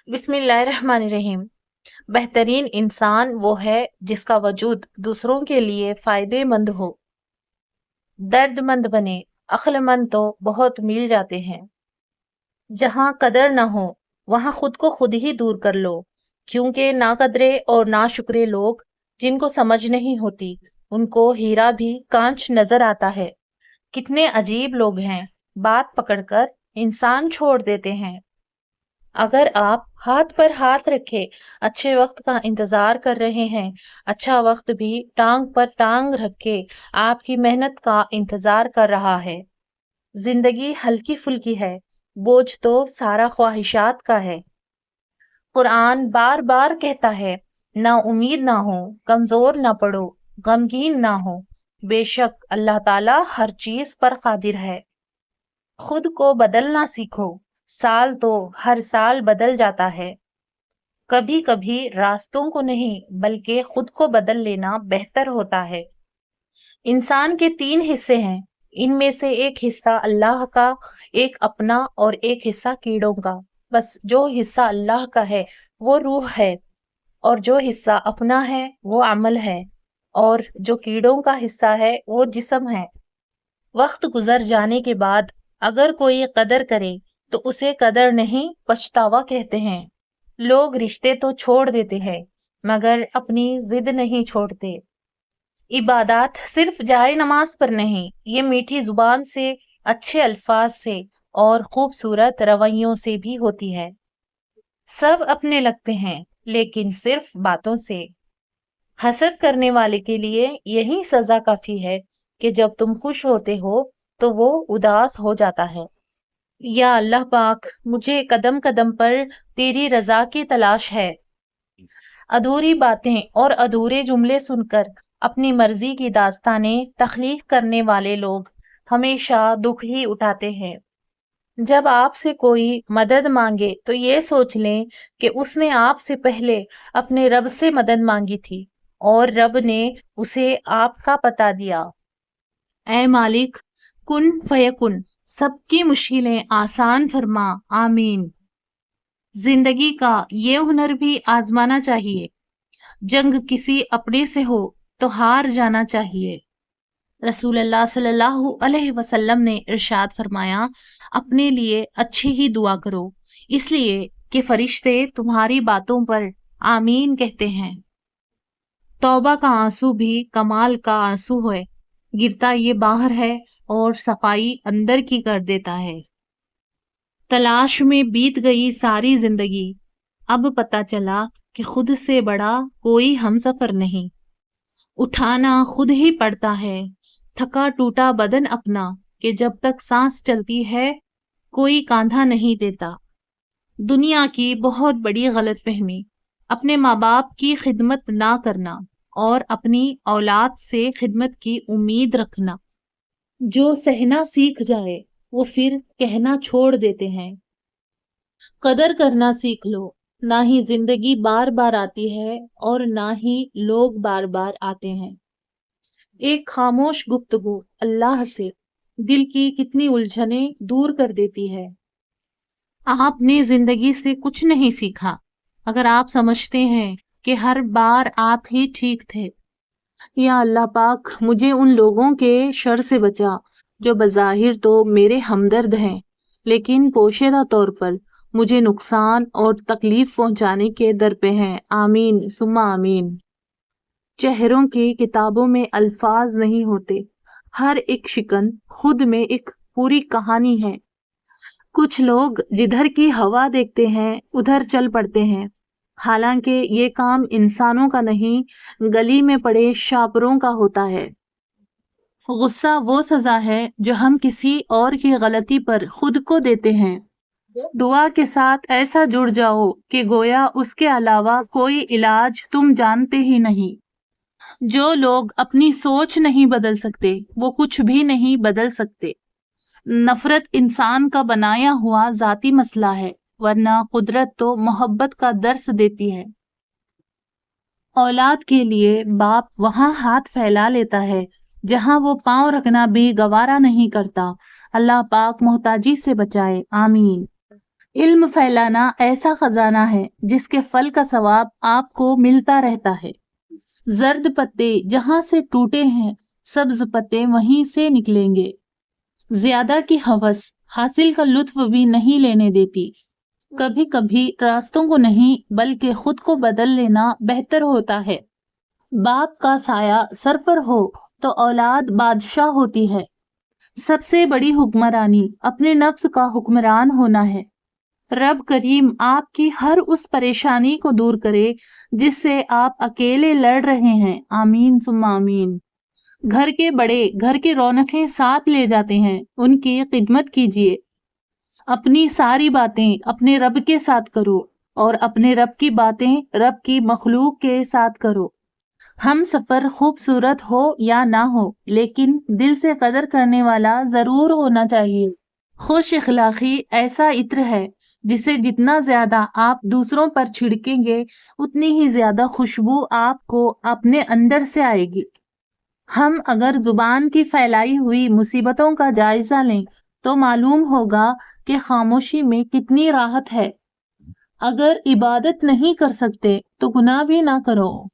بسم اللہ الرحمن الرحیم۔ بہترین انسان وہ ہے جس کا وجود دوسروں کے لیے فائدے مند ہو، درد مند بنے۔ عقل مند تو بہت مل جاتے ہیں۔ جہاں قدر نہ ہو وہاں خود کو خود ہی دور کر لو، کیونکہ ناقدرے اور ناشکرے لوگ جن کو سمجھ نہیں ہوتی ان کو ہیرا بھی کانچ نظر آتا ہے۔ کتنے عجیب لوگ ہیں، بات پکڑ کر انسان چھوڑ دیتے ہیں۔ اگر آپ ہاتھ پر ہاتھ رکھے اچھے وقت کا انتظار کر رہے ہیں، اچھا وقت بھی ٹانگ پر ٹانگ رکھے آپ کی محنت کا انتظار کر رہا ہے۔ زندگی ہلکی پھلکی ہے، بوجھ تو سارا خواہشات کا ہے۔ قرآن بار بار کہتا ہے، نا امید نہ ہو، کمزور نہ پڑو، غمگین نہ ہو، بے شک اللہ تعالیٰ ہر چیز پر قادر ہے۔ خود کو بدلنا سیکھو، سال تو ہر سال بدل جاتا ہے۔ کبھی کبھی راستوں کو نہیں بلکہ خود کو بدل لینا بہتر ہوتا ہے۔ انسان کے 3 حصے ہیں، ان میں سے ایک حصہ اللہ کا، ایک اپنا اور ایک حصہ کیڑوں کا۔ بس جو حصہ اللہ کا ہے وہ روح ہے، اور جو حصہ اپنا ہے وہ عمل ہے، اور جو کیڑوں کا حصہ ہے وہ جسم ہے۔ وقت گزر جانے کے بعد اگر کوئی قدر کرے تو اسے قدر نہیں پچھتاوا کہتے ہیں۔ لوگ رشتے تو چھوڑ دیتے ہیں مگر اپنی ضد نہیں چھوڑتے۔ عبادات صرف جائے نماز پر نہیں، یہ میٹھی زبان سے، اچھے الفاظ سے اور خوبصورت رویوں سے بھی ہوتی ہے۔ سب اپنے لگتے ہیں لیکن صرف باتوں سے۔ حسد کرنے والے کے لیے یہی سزا کافی ہے کہ جب تم خوش ہوتے ہو تو وہ اداس ہو جاتا ہے۔ یا اللہ پاک، مجھے قدم قدم پر تیری رضا کی تلاش ہے۔ ادھوری باتیں اور ادھورے جملے سن کر اپنی مرضی کی داستانیں تخلیق کرنے والے لوگ ہمیشہ دکھ ہی اٹھاتے ہیں۔ جب آپ سے کوئی مدد مانگے تو یہ سوچ لیں کہ اس نے آپ سے پہلے اپنے رب سے مدد مانگی تھی اور رب نے اسے آپ کا پتہ دیا۔ اے مالک، کن فیکن، سب کی مشکلیں آسان فرما، آمین۔ زندگی کا یہ ہنر بھی آزمانا چاہیے۔ جنگ کسی اپنے سے ہو تو ہار جانا چاہیے۔ رسول اللہ صلی اللہ علیہ وسلم نے ارشاد فرمایا، اپنے لیے اچھی ہی دعا کرو، اس لیے کہ فرشتے تمہاری باتوں پر آمین کہتے ہیں۔ توبہ کا آنسو بھی کمال کا آنسو ہے، گرتا یہ باہر ہے اور صفائی اندر کی کر دیتا ہے۔ تلاش میں بیت گئی ساری زندگی، اب پتہ چلا کہ خود سے بڑا کوئی ہمسفر نہیں۔ اٹھانا خود ہی پڑتا ہے، تھکا ٹوٹا بدن اپنا، کہ جب تک سانس چلتی ہے کوئی کاندھا نہیں دیتا۔ دنیا کی بہت بڑی غلط فہمی، اپنے ماں باپ کی خدمت نہ کرنا اور اپنی اولاد سے خدمت کی امید رکھنا۔ جو سہنا سیکھ جائے وہ پھر کہنا چھوڑ دیتے ہیں۔ قدر کرنا سیکھ لو، نہ ہی زندگی بار بار آتی ہے اور نہ ہی لوگ بار بار آتے ہیں۔ ایک خاموش گفتگو اللہ سے دل کی کتنی الجھنیں دور کر دیتی ہے۔ آپ نے زندگی سے کچھ نہیں سیکھا اگر آپ سمجھتے ہیں کہ ہر بار آپ ہی ٹھیک تھے۔ یا اللہ پاک، مجھے ان لوگوں کے شر سے بچا جو بظاہر تو میرے ہمدرد ہیں لیکن پوشیدہ طور پر مجھے نقصان اور تکلیف پہنچانے کے در پہ ہیں، آمین ثم آمین۔ چہروں کی کتابوں میں الفاظ نہیں ہوتے، ہر ایک شکن خود میں ایک پوری کہانی ہے۔ کچھ لوگ جدھر کی ہوا دیکھتے ہیں ادھر چل پڑتے ہیں، حالانکہ یہ کام انسانوں کا نہیں، گلی میں پڑے شاپروں کا ہوتا ہے۔ غصہ وہ سزا ہے جو ہم کسی اور کی غلطی پر خود کو دیتے ہیں۔ دعا کے ساتھ ایسا جڑ جاؤ کہ گویا اس کے علاوہ کوئی علاج تم جانتے ہی نہیں۔ جو لوگ اپنی سوچ نہیں بدل سکتے وہ کچھ بھی نہیں بدل سکتے۔ نفرت انسان کا بنایا ہوا ذاتی مسئلہ ہے، ورنہ قدرت تو محبت کا درس دیتی ہے۔ اولاد کے لیے باپ وہاں ہاتھ پھیلا لیتا ہے جہاں وہ پاؤں رکھنا بھی گوارا نہیں کرتا۔ اللہ پاک محتاجی سے بچائے، آمین۔ علم پھیلانا ایسا خزانہ ہے جس کے پھل کا ثواب آپ کو ملتا رہتا ہے۔ زرد پتے جہاں سے ٹوٹے ہیں سبز پتے وہیں سے نکلیں گے۔ زیادہ کی ہوس حاصل کا لطف بھی نہیں لینے دیتی۔ کبھی کبھی راستوں کو نہیں بلکہ خود کو بدل لینا بہتر ہوتا ہے۔ باپ کا سایہ سر پر ہو تو اولاد بادشاہ ہوتی ہے۔ سب سے بڑی حکمرانی اپنے نفس کا حکمران ہونا ہے۔ رب کریم آپ کی ہر اس پریشانی کو دور کرے جس سے آپ اکیلے لڑ رہے ہیں، آمین ثم آمین۔ گھر کے بڑے گھر کی رونقیں ساتھ لے جاتے ہیں، ان کی خدمت کیجیے۔ اپنی ساری باتیں اپنے رب کے ساتھ کرو اور اپنے رب کی باتیں رب کی مخلوق کے ساتھ کرو۔ ہم سفر خوبصورت ہو یا نہ ہو لیکن دل سے قدر کرنے والا ضرور ہونا چاہیے۔ خوش اخلاقی ایسا عطر ہے جسے جتنا زیادہ آپ دوسروں پر چھڑکیں گے اتنی ہی زیادہ خوشبو آپ کو اپنے اندر سے آئے گی۔ ہم اگر زبان کی پھیلائی ہوئی مصیبتوں کا جائزہ لیں تو معلوم ہوگا کہ خاموشی میں کتنی راحت ہے۔ اگر عبادت نہیں کر سکتے تو گناہ بھی نہ کرو۔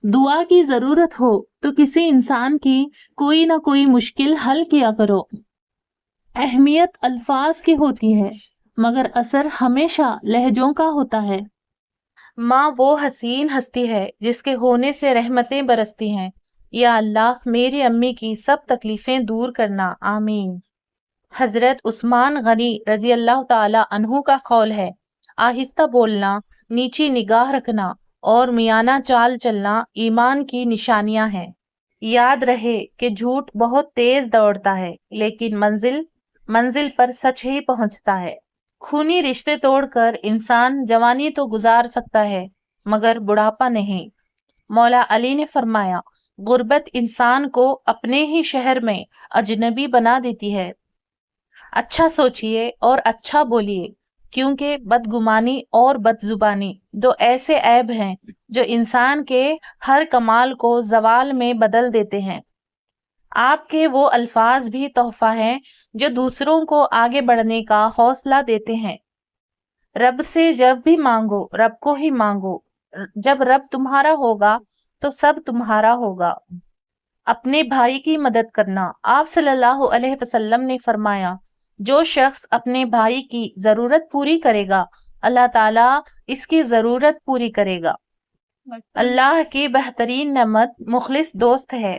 دعا کی ضرورت ہو تو کسی انسان کی کوئی نہ کوئی مشکل حل کیا کرو۔ اہمیت الفاظ کی ہوتی ہے مگر اثر ہمیشہ لہجوں کا ہوتا ہے۔ ماں وہ حسین ہستی ہے جس کے ہونے سے رحمتیں برستی ہیں۔ یا اللہ میری امی کی سب تکلیفیں دور کرنا، آمین۔ حضرت عثمان غنی رضی اللہ تعالی عنہ کا قول ہے، آہستہ بولنا، نیچی نگاہ رکھنا اور میانہ چال چلنا ایمان کی نشانیاں ہیں۔ یاد رہے کہ جھوٹ بہت تیز دوڑتا ہے لیکن منزل پر سچ ہی پہنچتا ہے۔ خونی رشتے توڑ کر انسان جوانی تو گزار سکتا ہے مگر بڑھاپا نہیں۔ مولا علی نے فرمایا، غربت انسان کو اپنے ہی شہر میں اجنبی بنا دیتی ہے۔ اچھا سوچئے اور اچھا بولیے، کیونکہ بدگمانی اور بدزبانی دو ایسے عیب ہیں جو انسان کے ہر کمال کو زوال میں بدل دیتے ہیں۔ آپ کے وہ الفاظ بھی تحفہ ہیں جو دوسروں کو آگے بڑھنے کا حوصلہ دیتے ہیں۔ رب سے جب بھی مانگو رب کو ہی مانگو، جب رب تمہارا ہوگا تو سب تمہارا ہوگا۔ اپنے بھائی کی مدد کرنا، آپ صلی اللہ علیہ وسلم نے فرمایا، جو شخص اپنے بھائی کی ضرورت پوری کرے گا اللہ تعالیٰ اس کی ضرورت پوری کرے گا۔ اللہ کی بہترین نعمت مخلص دوست ہے